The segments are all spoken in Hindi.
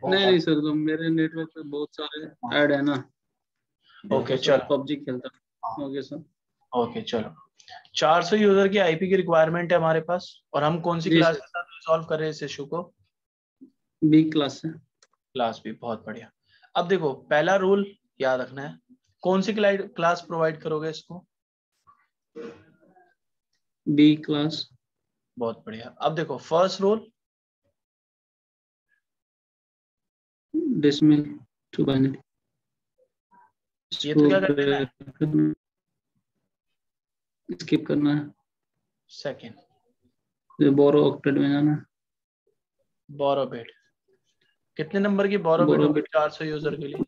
नहीं नहीं सर, तो मेरे नेटवर्क पे बहुत सारे ऐड है ना, ओके तो सब चलो। पबजी खेलता हूँ। Okay sir. ओके चलो, 400 यूजर की आईपी की रिक्वायरमेंट है हमारे पास, और हम कौन सी जी क्लास सर, के साथ रिजॉल्व कर रहे हैं इस इशू को? बी क्लास है। क्लास भी, बहुत बढ़िया। अब देखो, पहला रूल याद रखना है, कौन सी क्लास प्रोवाइड करोगे इसको? B class. बहुत बढ़िया। अब देखो first rule, decimal to binary, ये तो इसको क्या कर देना है, स्किप करना है, सेकेंड बोरो ऑक्टेट में जाना है। बोरो बिट। कितने नंबर की बोरो बिट बोरो होगी बिट 400 यूजर के लिए?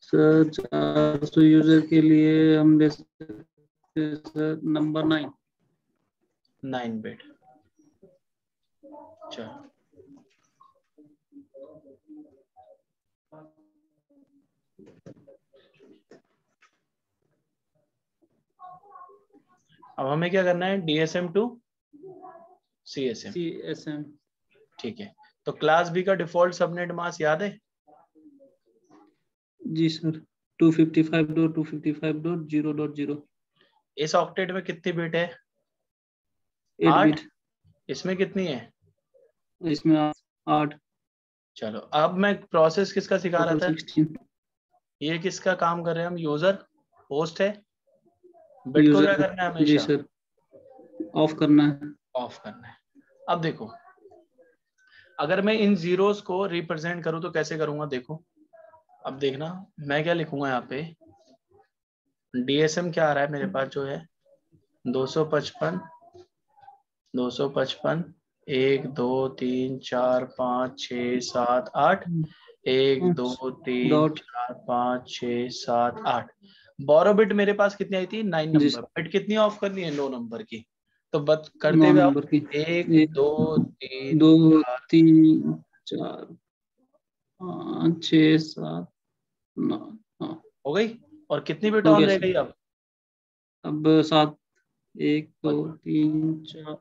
सर, 400 यूजर के लिए हम दे सकते हैं सर नंबर 9। 9 बिट। चलो, अब हमें क्या करना है, डीएसएम टू सीएसएम। CSM। ठीक है, तो क्लास बी का डिफॉल्ट सबनेट मास्क याद है? जी सर, 255.255.0.0। इस ऑक्टेट में कितनी बिट है? 8 8। बिट। इसमें कितनी है? इसमें 8। चलो, अब मैं प्रोसेस किसका सिखा रहा टोटल था? 16। ये किसका काम कर रहे हैं हम? यूजर, होस्ट है। बिट को क्या यूजर। करना है जी हमेशा? सर, ऑफ करना है। ऑफ करना है। अब देखो, अगर मैं इन जीरोस को रिप्रेजेंट करूं तो कैसे करूंगा, देखो। अब देखना, मैं क्या लिखूंगा यहाँ पे, डीएसएम क्या आ रहा है मेरे पास जो है, 255, 255, 1 2 3 4 5 6 7 8, 1 2 3 डॉट। 4 5 6 7 8। बोरो बिट मेरे पास कितनी आई थी? 9 जी नंबर। सर, बिट कितनी ऑफ करनी है? 9 नंबर की। तो बस करते 9 हुए आओ, नंबर की। 1 1 2 3 2 4। 3 4 5 6 7 9। हाँ, हो गई? और कितनी बिट हो ऑन गया रह सर। गई अब? अब 7। 1 2 बस, 3 4।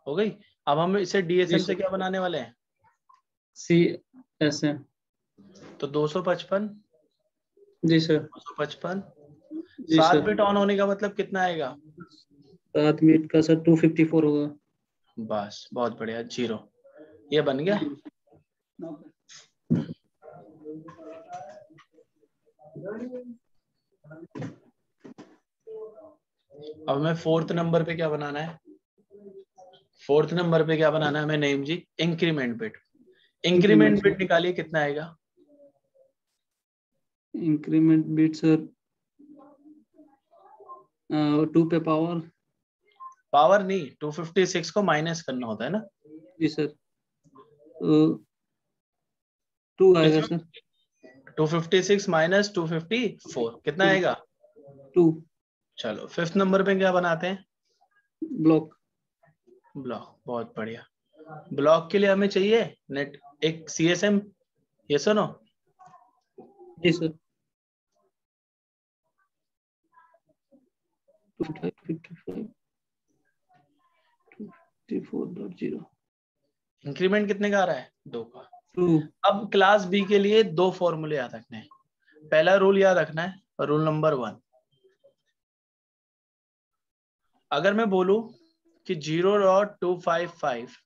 हो गई। अब हम इसे जी डीएसएम से सर, क्या बनाने वाले हैं? CSM। तो 255, जी सर। 255, जी 7 सर, बिट ऑन होने का मतलब कितना आएगा? 7 मिनट का सर 254 होगा। बस, बहुत बढ़िया, जीरो। ये बन गया। अब हमें फोर्थ नंबर पे क्या बनाना है? फोर्थ नंबर पे क्या बनाना है हमें, नेम जी? Increment bit. Increment increment sir. Bit निकालिए, कितना आएगा? इंक्रीमेंट बिट सर 2 पे पावर। पावर नहीं, 256 को माइनस करना होता है ना। जी सर, 2 आएगा इसमें सर। 256 माइनस 254 कितना 2। आएगा? 2 चलो, फिफ्थ नंबर पे क्या बनाते हैं? ब्लॉक। ब्लॉक, बहुत बढ़िया। ब्लॉक के लिए हमें चाहिए नेट, एक सीएसएम, ये सुनो। जी सर, 255 254.0। इंक्रीमेंट कितने का आ रहा है? 2 का। 2। अब क्लास बी के लिए दो फॉर्मूले याद रखने हैं। पहला रूल याद रखना है, रूल नंबर 1। अगर मैं बोलूं कि 0.255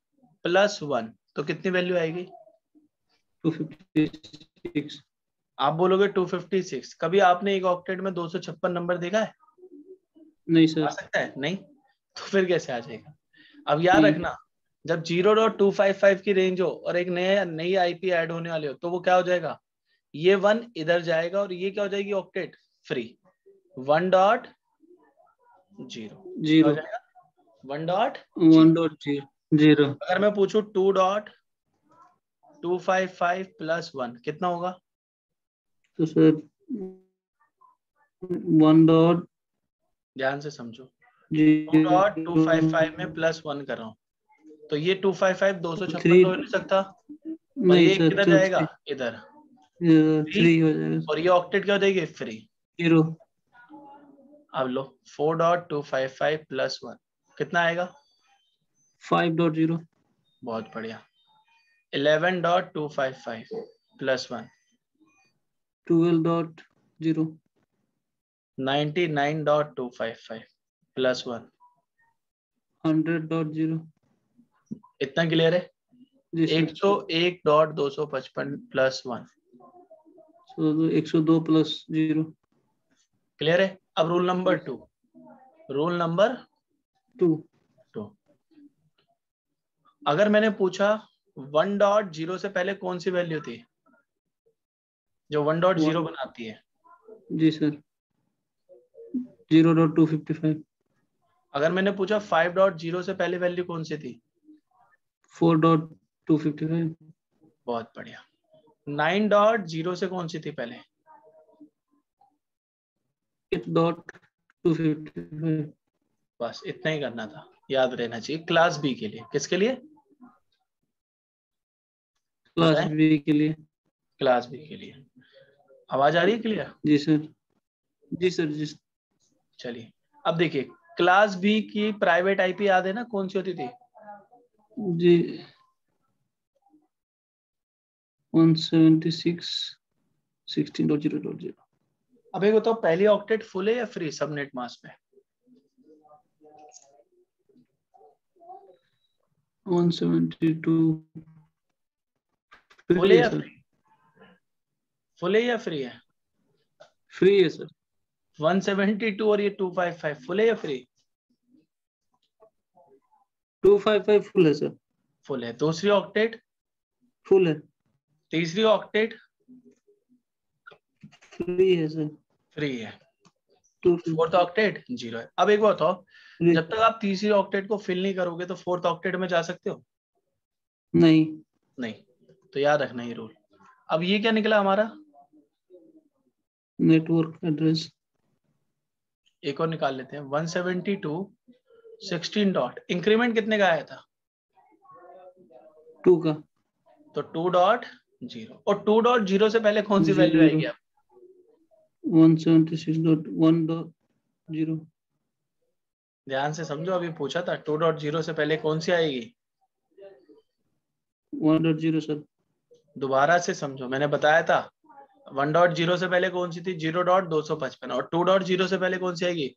प्लस 1, तो कितनी वैल्यू आएगी? 256। आप बोलोगे 256। कभी आपने एक ऑक्टेट में 256 नंबर देखा है? नहीं आ सर। सकता है? नहीं। तो फिर कैसे आ जाएगा? अब याद नहीं। रखना, जब 0.255 की रेंज हो और एक नई आईपी ऐड होने वाली हो, तो वो क्या हो जाएगा, ये 1 इधर जाएगा और ये क्या हो जाएगी, ऑक्टेट फ्री। 1.0 क्या हो 0। जाएगा, 1.0। 1.0। अगर मैं पूछूं 2.255 प्लस 1 कितना होगा? तो सर 1.0। ध्यान से समझो, 2.255 में प्लस 1 कर रहा हूं, तो ये 255 256 3। तो हो नहीं सकता, और नहीं ये सर, किधर तो जाएगा, इधर। 3, 3 हो जाएगा। और ये ऑक्टेट क्या हो जाएगी, फ्री। 0। अब लो, 4.255 प्लस 1 कितना आएगा? 5.0। बहुत बढ़िया। 11.255 प्लस 1 12.0 99.255 प्लस 1 100.0 इतना क्लियर है? जी सर। 101.255 plus 1 102 plus 0। क्लियर है? अब रूल नंबर 2, रूल नंबर 2 अगर मैंने पूछा 1.0 से पहले कौन सी वैल्यू थी जो 1.0 बनाती है? जी सर 0.255। अगर मैंने पूछा 5.0 से पहले वैल्यू कौन सी थी? 4.255। बहुत बढ़िया। 9.0 से कौन सी थी पहले? 8.255। बस इतना ही करना था, याद रहना चाहिए। क्लास बी के लिए, किसके लिए? क्लास बी के लिए। क्लास बी के लिए। आवाज आ रही है क्लियर? जी सर। जी सर जी। चलिए अब देखिए, क्लास बी की प्राइवेट आईपी याद है ना, कौन सी होती थी? जी 176.16.0.0। अब एक बताओ, पहली ऑक्टेट फुल है या फ्री सबनेट मास्क में? 172 फुल है फ्री है या सर। फ्री? फुल है या फ्री है? फ्री है सर। 172 और ये 255 फुल है या फ्री? 255 फुल है सर। फुल है। दूसरी ऑक्टेट? फुल है। तीसरी ऑक्टेट? फ्री है सर। फ्री है। 250 फोर्थ ऑक्टेट 0 है। अब एक बात बताओ, फ्री। जब तक आप तीसरी ऑक्टेट को फिल नहीं करोगे तो फोर्थ ऑक्टेट में जा सकते हो? नहीं। नहीं। तो याद रखना ये रूल। अब ये क्या निकला हमारा? Network address. एक और निकाल लेते हैं। 172.16 डॉट, इंक्रीमेंट कितने का आया था? 2 का। तो 2.0, और 2.0 से पहले कौन सी वैल्यू 0 आएगी अब? 176.1.0। ध्यान से समझो, अभी पूछा था 2.0 से पहले कौन सी आएगी? 1.0 सर। दोबारा से समझो, मैंने बताया था 1.0 से पहले कौन सी थी? 0.255। और 2.0 से पहले कौन सी आएगी?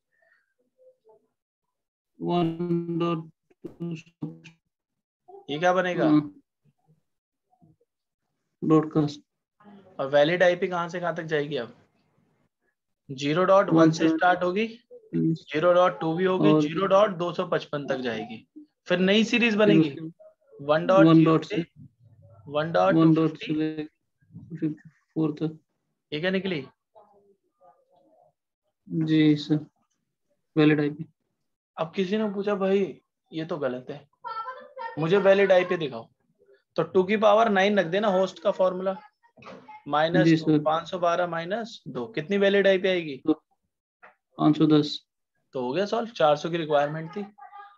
1.2 ये क्या बनेगा? ब्रॉडकास्ट। और वैलिड आईपी कहां से कहां तक जाएगी अब? 0.1 से स्टार्ट होगी, 0.2 भी होगी, और 0.255 तक जाएगी। फिर नई सीरीज फिर बनेगी उसके 1 1.0 डॉट से से 1.250। लेकर 54 तक। ये क्या निकली? जी सर वैलिड आईपी। अब किसी ने पूछा भाई ये तो गलत है, मुझे वैलिड आईपी दिखाओ। तो 2 की पावर 9 रख देना होस्ट का फॉर्मूला, जी -2, सर 512 -2, कितनी वैलिड आईपी आएगी? तो 510। तो हो गया सॉल्व। 400 की रिक्वायरमेंट थी।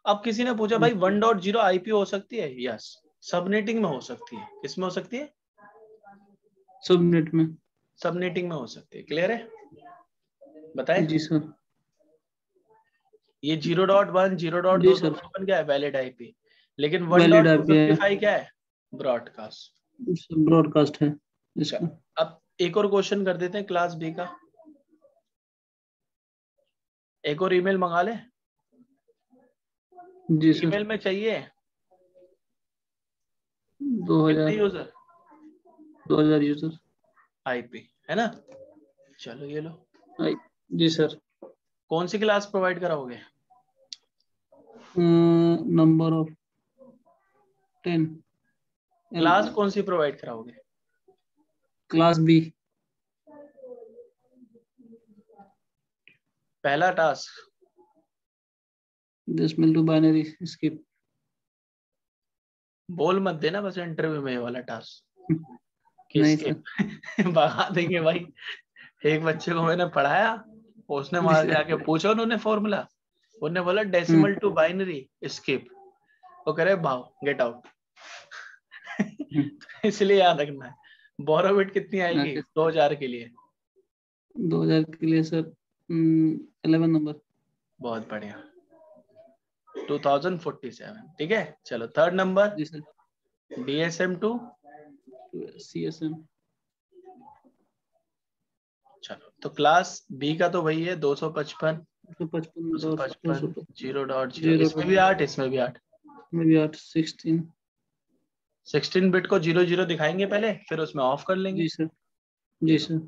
अब किसी ने पूछा भाई 1.0 आईपी हो सकती है? यस, सबनेटिंग में हो सकती है। किसमें हो सकती है? सबनेट में। सबनेटिंग में हो सकती है। क्लियर है? बताएं। जी सर। ये 0.1 जी सर 0.255 क्या है? Valid IP. लेकिन वैलिड आईपी है। 1.255 क्या है? ब्रॉडकास्ट। ब्रॉडकास्ट है इसका। अब एक और क्वेश्चन कर देते हैं क्लास बी का। एक और ईमेल मंगा ले। जी सर। ईमेल में चाहिए 2000 कितने यूजर? 2000 यूजर। आईपी है ना। चलो ये लो। जी सर। कौन सी क्लास प्रोवाइड कराओगे? Number of 10। क्लास कौन सी प्रोवाइड कराओगे? Class B. पहला task decimal to binary skip. बोल मत देना बस इंटरव्यू में ये वाला टास्क नहीं किसके सर। भगा देंगे भाई। एक बच्चे को मैंने पढ़ाया, उसने जी वहां जाके सर। पूछा उन्होंने फॉर्मूला, उन्होंने बोला डेसिमल टू बाइनरी स्किप, वो करे भाव गेट आउट। इसलिए याद रखना है। बोरोबिट कितनी आएगी 2000 के लिए? 2000 के लिए सर 11 नंबर। बहुत बढ़िया, 2047। ठीक है, चलो थर्ड नंबर। जी सर। DSM to CSM। चलो तो क्लास बी का तो वही है 255 255 0.0। इसमें भी 8, इसमें भी 8। में भी 8 16 बिट को 00 दिखाएंगे पहले, फिर उसमें ऑफ कर लेंगे। जी सर, जी सर।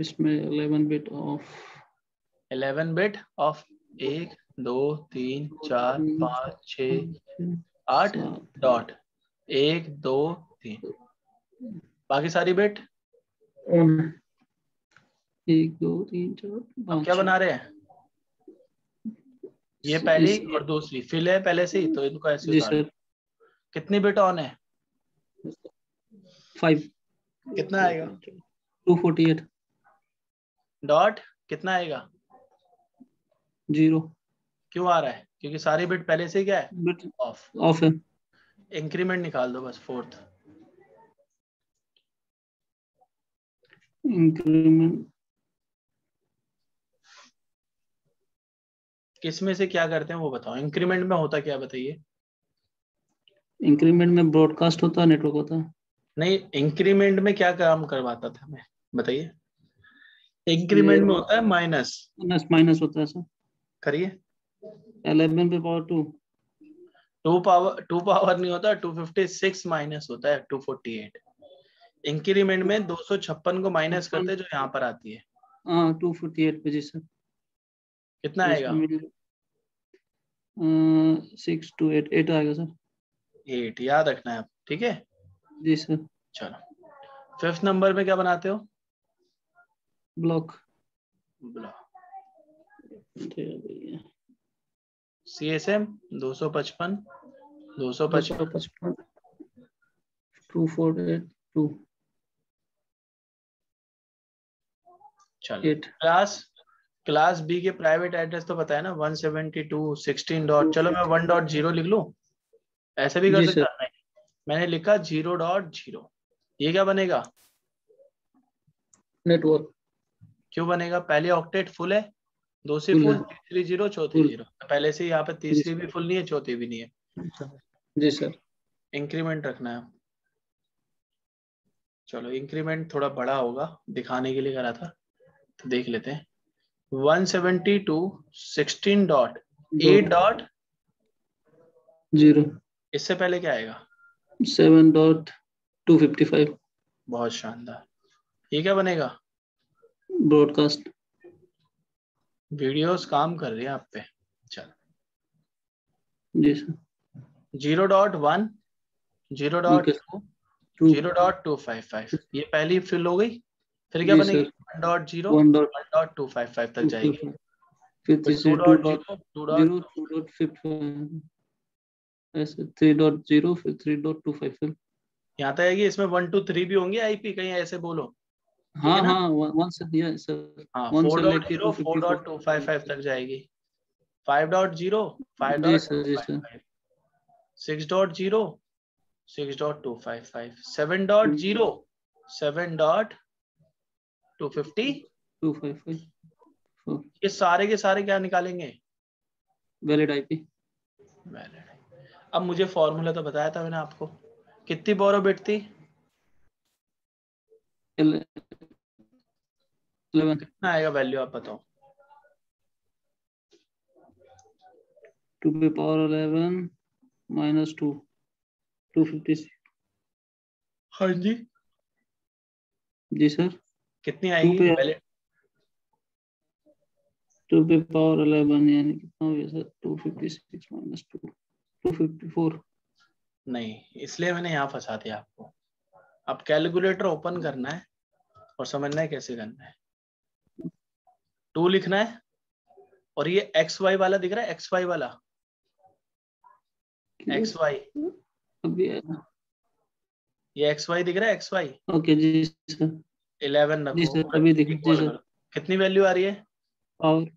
इसमें 11 bit of, 11 bit of 1 2 3 4 5 6 8 dot 1 2 3, बाकी सारी बिट ऑन। 1 2 3 4 अब क्या 5 बना रहे हैं, ये पहली और दूसरी फिल है पहले से ही, तो इनको ऐसे जी उतार। सर। कितनी बिट ऑन है, 5 कितना आएगा 248 डॉट कितना आएगा 0 क्यों आ रहा है, क्योंकि सारी बिट पहले से ही क्या है बिट ऑफ। ऑफ है। इंक्रीमेंट निकाल दो बस 4th। इंक्रीमेंट किसमें से क्या करते हैं वो बताओ, इंक्रीमेंट में होता क्या बताइए। इंक्रीमेंट में ब्रॉडकास्ट होता है, नेटवर्क होता है। नहीं, इंक्रीमेंट में क्या काम करवाता था मैं बताइए। ये इंक्रीमेंट में होता है माइनस, माइनस होता है सर। करिए। 11 पे पावर 2। 2 पावर नहीं होता, 256 माइनस होता है 248। इंक्रीमेंट में 256 को माइनस करते हैं जो यहाँ पर आती है। हाँ 248 पे जी सर। कितना आएगा 6 to 8 8 आएगा सर। 8 याद रखना है आप, ठीक है। जी सर। चलो 5th नंबर में क्या बनाते हो, ब्लॉक। CSM 255 248 चलो 8 क्लास बी के प्राइवेट एड्रेस तो पता है ना, 172.16 डॉट, चलो मैं 1.0 लिख लूं, ऐसे भी कर जी सकता सर। नहीं, मैंने लिखा 0.0। ये क्या बनेगा, नेटवर्क क्यों बनेगा, पहले ऑक्टेट फुल है, दूसरी फुल फुल, है। तीसरी जीरो, चौथी फुल। जीरो, पहले से यहाँ पे जी तीसरी भी फुल नहीं है, चौथी भी नहीं है। जी सर। इंक्रीमेंट रखना है। चलो इंक्रीमेंट थोड़ा बड़ा होगा, दिखाने के लिए करा था, तो देख लेते हैं। 172.16 डॉट 8 डॉट 0 इससे पहले क्या आएगा 7.255 बहुत शानदार। ये क्या बनेगा, ब्रॉडकास्ट। वीडियोस काम कर रही है आप पे। चलो जी सर। 0.1 ओके 0.2 2 0.255 ये पहली फिल हो गई, फिर क्या जी बनेगी सर। 1.0 1.255 तक जाएगी, 1.255 फिर फिर तीसरी 2.0 2.0 2.55 ऐसे 3.0 फिर 3.255। यहाँ तक आएगी। इसमें 1 2 3 भी होंगे IP, कहीं ऐसे बोलो, ठीक हाँ है ना। हाँ 1 से दिया सर। हाँ 1 से लेके 4.0 254। 4.255 तक जाएगी, 5.0 जी सर, जी सर। 5.255, 6.0 6.255, 7.0 7.255। 255 ये सारे के सारे क्या निकालेंगे, वैलिड आईपी। वैलिड। अब मुझे फॉर्मूला तो बताया था मैंने आपको, कितनी बोरो बिट थी 11 कितना आएगा वैल्यू आप बताओ। 2 पे पावर 11 माइनस 2 256। हाँ जी, जी सर। कितनी 2 आएगी पे वैलिड, 2 पे पावर 11 यानी कितना हो गया सर 256 माइनस 2 254। नहीं इसलिए मैंने यहाँ फंसा दिया आपको। अब कैलकुलेटर ओपन करना है और समझना है कैसे करना है। 2 लिखना है, और ये XY वाला दिख रहा है, XY वाला XY, अभी ये XY दिख रहा है XY ओके जी सर। 11 जी रखो, सर अभी देखिए जी इक्वल सर। करो, कितनी वैल्यू आ रही है पावर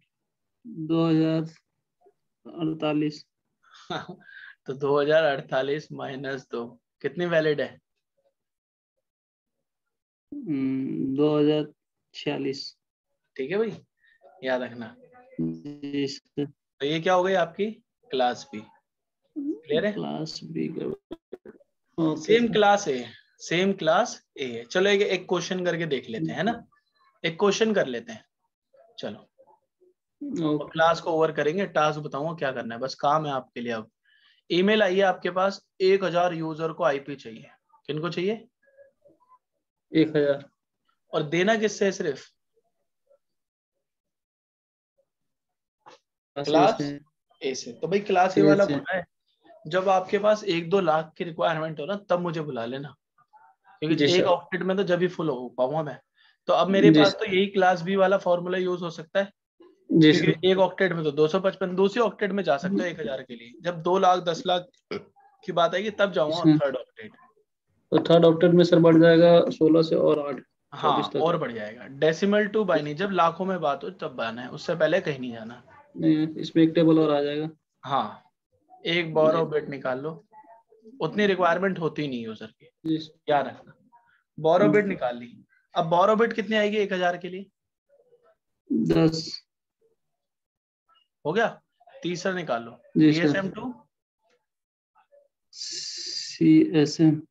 2048। तो 2048 माइनस 2 कितनी वैलिड है 2000 46। ठीक है भाई, याद रखना। जी सर। तो ये क्या हो गई आपकी क्लास बी। क्लियर है? क्लास बी का ओके सेम सर। क्लास ए, सेम क्लास ए है। चलो एक क्वेश्चन करके देख लेते हैं, है ना, एक क्वेश्चन कर लेते हैं। चलो, और ओके। क्लास को ओवर करेंगे, टास्क बताऊंगा क्या करना है, बस काम है आपके लिए। अब ईमेल आई है आपके पास, 1000 यूजर को आईपी चाहिए। किनको चाहिए? 1000। और देना किससे है? सिर्फ क्लास ए से। तो भाई क्लास ए वाला से। बोला है, जब आपके पास 1-2 लाख की रिक्वायरमेंट हो ना, तब मुझे बुला लेना, जी क्योंकि एक सर। ऑक्टेट में तो जब ही फुल हो पाऊंगा मैं। तो अब मेरे जी पास तो सर। यही क्लास बी वाला फॉर्मूला यूज हो सकता है, जी सर। क्योंकि एक ऑक्टेट में तो 255, दूसरी ऑक्टेट में जा सकता है 1000 के लिए। जब 2 लाख 10 लाख की बात आएगी तब जाऊंगा इसमें थर्ड ऑक्टेट। तो थर्ड ऑक्टेट में सर बढ़ जाएगा 16 से और 8, हाँ 24 तक। और बढ़ जाएगा, डेसिमल टू बाइनरी, जब लाखों में बात हो तब आना है, उससे पहले कहीं नहीं जाना। नहीं, इसमें एक टेबल और आ जाएगा। हाँ, एक बोरो बिट निकाल लो, उतनी रिक्वायरमेंट होती नहीं यूजर की, जी। क्या रखना। बोरो बिट निकाल ली। अब बोरो बिट कितनी आएगी 1000 के लिए? 10। हो गया। तीसरा निकाल लो, जी सर। DSM2। CSM।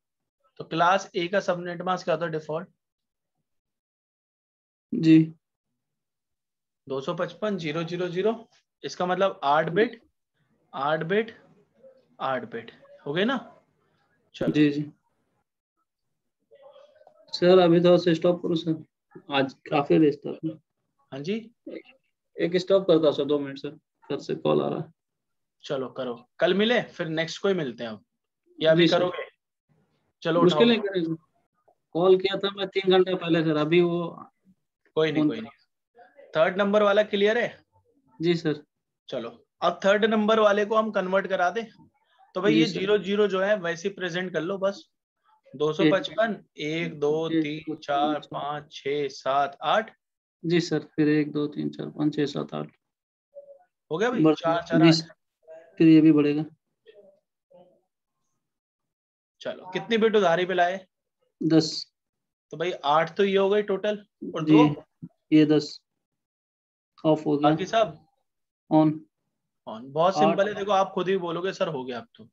तो क्लास ए का सबनेट मास्क क्या होता है डिफॉल्ट? जी। 255,000। इसका मतलब 8 बिट, 8 बिट, 8 बिट। हो गए ना? चलो, जी जी सर, अभी तो से स्टॉप करो सर, आज काफी रेस्ट था। हाँ जी, एक स्टॉप करता सर, 2 मिनट सर, घर से कॉल आ रहा है। चलो करो, कल मिले फिर नेक्स्ट को ही मिलते हैं अब, या अभी जी सर। करोगे? चलो उठाओ मुश्किल है फोन। करें। कॉल किया था मैं 3 घंटे पहले सर, अभी वो कोई नहीं, फोन कोई पर। नहीं। थर्ड नंबर वाला क्लियर है? जी सर। चलो, अब थर्ड नंबर वाले को हम कन्वर्ट करा दें। तो भाई जी ये सर। 0 0 जो है वैसे प्रेजेंट कर लो बस। 255, 1 2 3 4 5 6 7 8। जी सर, फिर 1 2 3 4 5 6 7 8 हो गया भाई, बढ़ 4 4 जी 8। सर, फिर ये भी बढ़ेगा। चलो, कितनी बिट उधारी पे लाए? 10। तो भाई 8 तो ये हो गई टोटल, और जी, 2 ये 10 ऑफ हो गया। बाकी सब ऑन। ऑन। बहुत 8। सिंपल है, देखो आप खुद ही बोलोगे सर हो गया अब तो। अब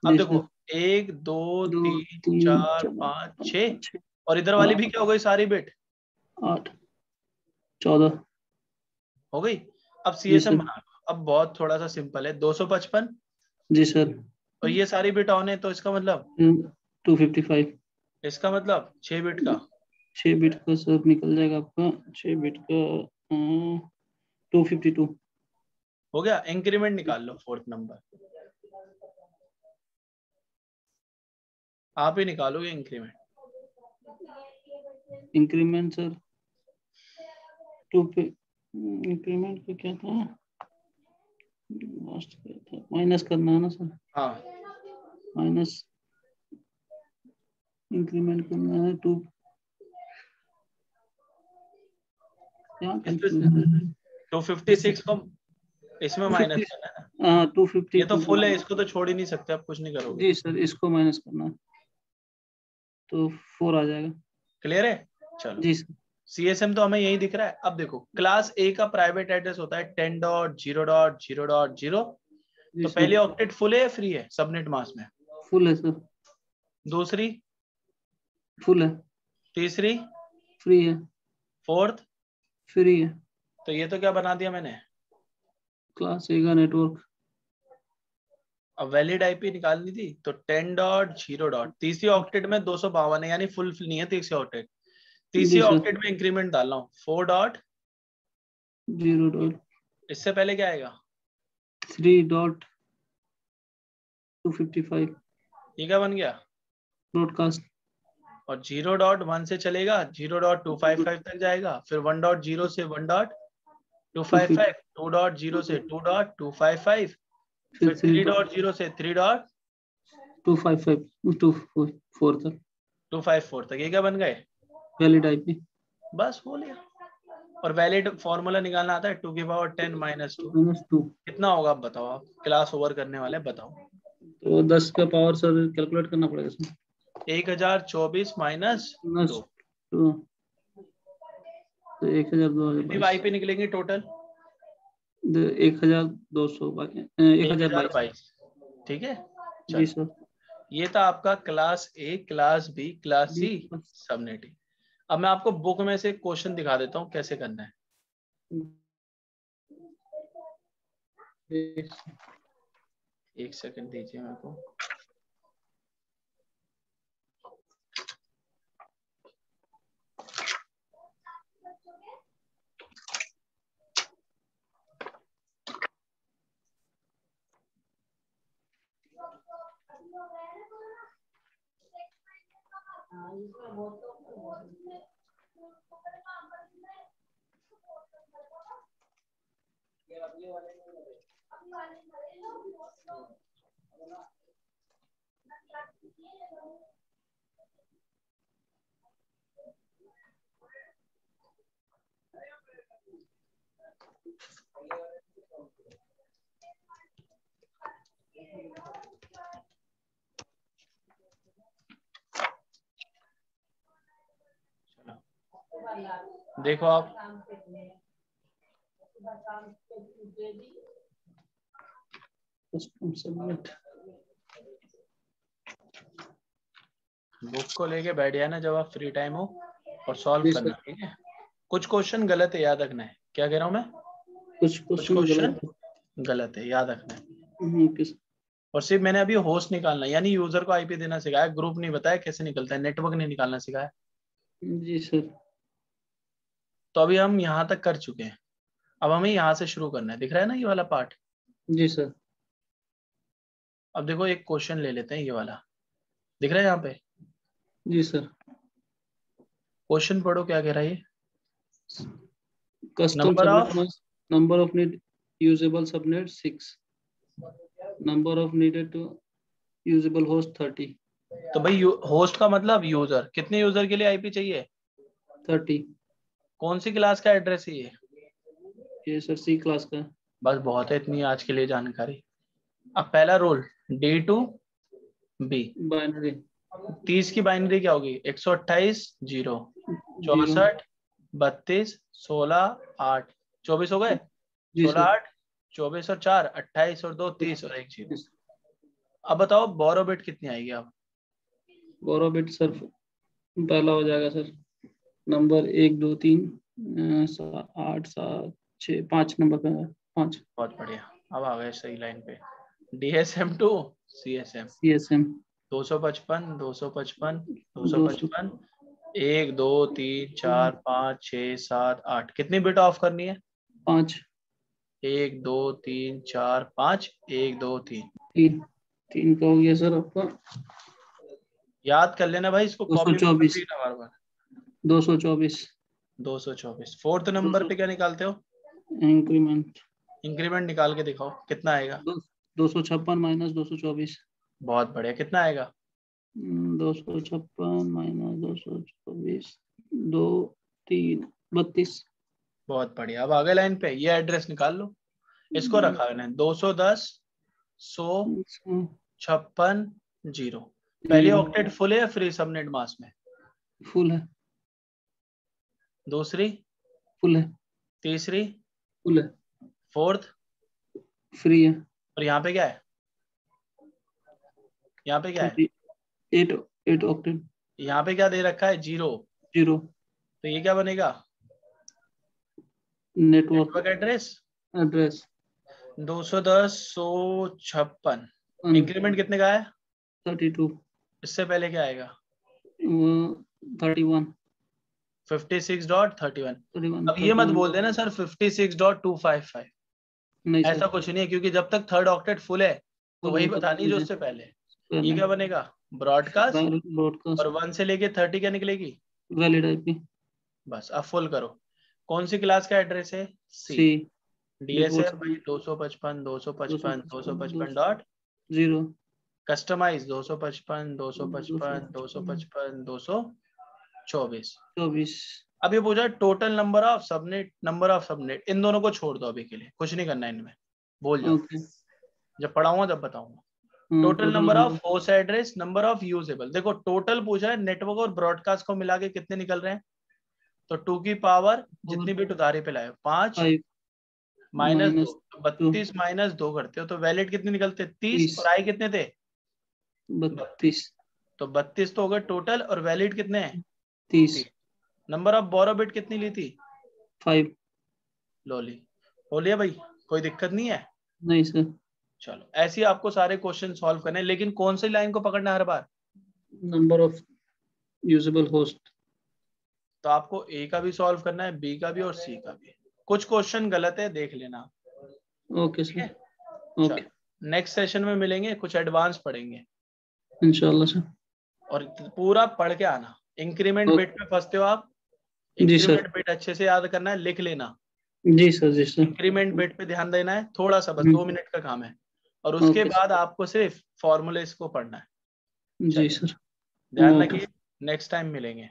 जी देखो, सर। 1 2 2 3 3 4 4 5 6, 5 6 और इधर और वाली भी क्या हो गई सारी बिट? 8 14। हो गई। अब जी CSM सर। बना लो। अब बहुत थोड़ा सा सिंपल है, 255, जी सर। और ये सारी बिट ऑन है, तो इसका मतलब, 255। इसका मतलब 6 बिट का। 6 बिट का सर निकल जाएगा आपका, 6 बिट का 252। हो गया। इंक्रीमेंट निकाल लो फोर्थ नंबर, आप ही निकालोगे इंक्रीमेंट। इंक्रीमेंट सर, 2 पे इंक्रीमेंट का क्या था, लास्ट क्या था, माइनस करना है ना सर, हाँ, माइनस इंक्रीमेंट करना है 2। यहाँ कंफ्यूजन है। 256 को इसमें माइनस 250। करना है ना। हाँ, ये तो 252 को फुल है, माइनस। इसको तो छोड़ ही नहीं सकते, आप कुछ नहीं करोगे। जी सर, इसको माइनस करना है तो 4 आ जाएगा। क्लियर है? चलो, जी सर। CSM तो हमें यही दिख रहा है। अब देखो, क्लास ए का प्राइवेट एड्रेस होता है 10.0.0.0। जी तो सर। पहले ऑक्टेट फुल है या फ्री है सबनेट मास्क में? फुल है सर। दूसरी, फुल है। तीसरी, फ्री है। फोर्थ। फ्री है। तो ये तो क्या बना दिया मैंने, क्लास ए का नेटवर्क। अब वैलिड आईपी निकालनी थी, तो 10.0. तीसरी ऑक्टेट में 252 है, यानी फुल नहीं है तीसरी ऑक्टेट। तीसरी जी सर। ऑक्टेट में इंक्रीमेंट डाल रहा हूँ 4. 0.3 इससे पहले क्या आएगा? 255 ये क्या बन गया? ब्रॉडकास्ट। और 0.1 से चलेगा 0.255 तक जाएगा, फिर 1.0 से 1.255, 2.0 से 2.255, फिर फिर 3.0 से 255 254 तक 3.254 तक। ये क्या बन गए? Valid IP. बस हो लिया। और वैलिड फॉर्मूला निकालना आता है 2 की पावर 10 - 2। -2। कितना होगा आप बताओ, आप क्लास ओवर करने वाले बताओ। तो 10 का पावर सर कैलकुलेट करना पड़ेगा सर। 1024 - 2। -2। तो 1000 आईपी निकलेंगे टोटल 1200 1022। ठीक है। जी सर। ये था आपका class A, class B, class C, subnetting. अब मैं आपको बुक में से क्वेश्चन दिखा देता हूँ कैसे करना है। एक सेकंड दीजिए मेरे को। देखो आप बुक को लेके बैठ जाना जब आप फ्री टाइम हो और सॉल्व करना, ठीक है। कुछ क्वेश्चन गलत है, याद रखना है। क्या कह रहा हूँ मैं? कुछ क्वेश्चन गलत है, याद रखना है। और सिर्फ मैंने अभी होस्ट निकालना, यानी यूजर को आईपी देना सिखाया, ग्रुप नहीं बताया कैसे निकलता है, नेटवर्क नहीं निकालना सिखाया। जी सर। तो अभी हम यहाँ तक कर चुके हैं, अब हमें यहाँ से शुरू करना है। दिख रहा है ना ये वाला पार्ट? जी सर। अब देखो एक क्वेश्चन ले लेते हैं, ये वाला दिख रहा है यहाँ पे? जी सर। क्वेश्चन पढ़ो, क्या कह रहा है ये? Custom number of need usable subnet 6, number of needed to usable host 30। तो भाई होस्ट का मतलब यूजर, कितने यूजर के लिए आईपी चाहिए? 30। कौन सी क्लास का एड्रेस है ये सर सी क्लास का। बस बहुत है इतनी आज के लिए जानकारी। अब पहला rule D to B, binary 30 की बाइनरी क्या होगी? 128 0 64 32 16 8 24 हो गए। 16 8 24 और 4 28 और 2 30 और 1 0। अब बताओ बोरो बिट कितनी आएगी? अब बोरो बिट सर पहला हो जाएगा सर, नंबर 1 2 3 8 7 6 5 नंबर का 5। बहुत बढ़िया, अब आ गए सही लाइन पे। DSM to CSM, CSM 255 255 255 1 2 3 4 5 6 7 8। कितनी बिट ऑफ करनी है? 5। 1 2 3 4 5 1 2 3 3 का हो गया सर आपका। याद कर लेना भाई, इसको कॉपी में मत लिखना बार बार। 224 224। फोर्थ नंबर पे क्या निकालते हो? इंक्रीमेंट। इंक्रीमेंट निकाल के दिखाओ कितना आएगा। 256 माइनस 224। बहुत बढ़िया, कितना आएगा? 256 माइनस 224 2 3 32। बहुत बढ़िया। अब आगे लाइन पे ये एड्रेस निकाल लो, इसको रखा है 210 100 56 0। पहले ऑक्टेट फुल है या फ्री सबनेट मास्क में? फुल है। दूसरी? फुल है। तीसरी? फुल है। फोर्थ? फ्री है। और यहाँ पे क्या है? यहाँ पे क्या है? 8 ऑक्टेट। यहाँ पे क्या दे रखा है? 0। तो ये क्या बनेगा? Network address 210 156। इंक्रीमेंट कितने का है? 32। इससे पहले क्या आएगा? 31। 56.31। अब ये मत बोल देना सर 56.255, ऐसा कुछ नहीं है, क्योंकि जब तक थर्ड ऑक्टेट फुल है तो वही बतानी जो उससे पहले। ये क्या बनेगा? ब्रॉडकास्ट। और 1 से लेके 30 क्या निकलेगी? Valid IP. बस अब फुल करो। कौन सी क्लास का एड्रेस है? सी। डीएसएम 255 255 255.0। कस्टमाइज 255 255 255 224। अब ये पूछा टोटल नंबर ऑफ सबनेट, इन दोनों को छोड़ दो अभी के लिए, कुछ नहीं करना इनमें, भूल जाओ। जब पढ़ाऊंगा तब बताऊंगा। Total number of host address, number of usable. देखो टोटल पूछा है, नेटवर्क और ब्रॉडकास्ट को मिला के कितने निकल रहे हैं? तो 2 की पावर जितनी बिट उधारी पे लाए 5 5 माइनस 2, माइनस तो 32 माइनस 2 करते हो तो वैलिड कितने निकलते? 30 30 और आई कितने थे? 32 तो 32 तो हो गए टोटल और वैलिड कितने हैं? 30 नंबर ऑफ बोरो बिट कितनी ली थी? 5 लो ली। हो लिया भाई, कोई दिक्कत नहीं है। नहीं सर। चलो ऐसे ही आपको सारे क्वेश्चन सॉल्व करने हैं, लेकिन कौन सी लाइन को पकड़ना है हर बार? Number of usable host. तो आपको ए का भी सॉल्व करना है, बी का भी और सी का भी। कुछ क्वेश्चन गलत है, देख लेना। ओके ठीक है, सर। ओके चलो नेक्स्ट सेशन में मिलेंगे, कुछ एडवांस पढ़ेंगे इंशाल्लाह सर। और पूरा पढ़ के आना। इंक्रीमेंट ओके बिट पे फंसते हो आप, जी सर। इंक्रीमेंट बिट अच्छे से याद करना है, लिख लेना। जी सर जी सर। इंक्रीमेंट बिट पे ध्यान देना है, थोड़ा सा बस 2 मिनट का काम है। और उसके ओके बाद सर। आपको सिर्फ फॉर्मूले को पढ़ना है। जी चलिए, सर। ध्यान ओके। रखिए, नेक्स्ट टाइम मिलेंगे।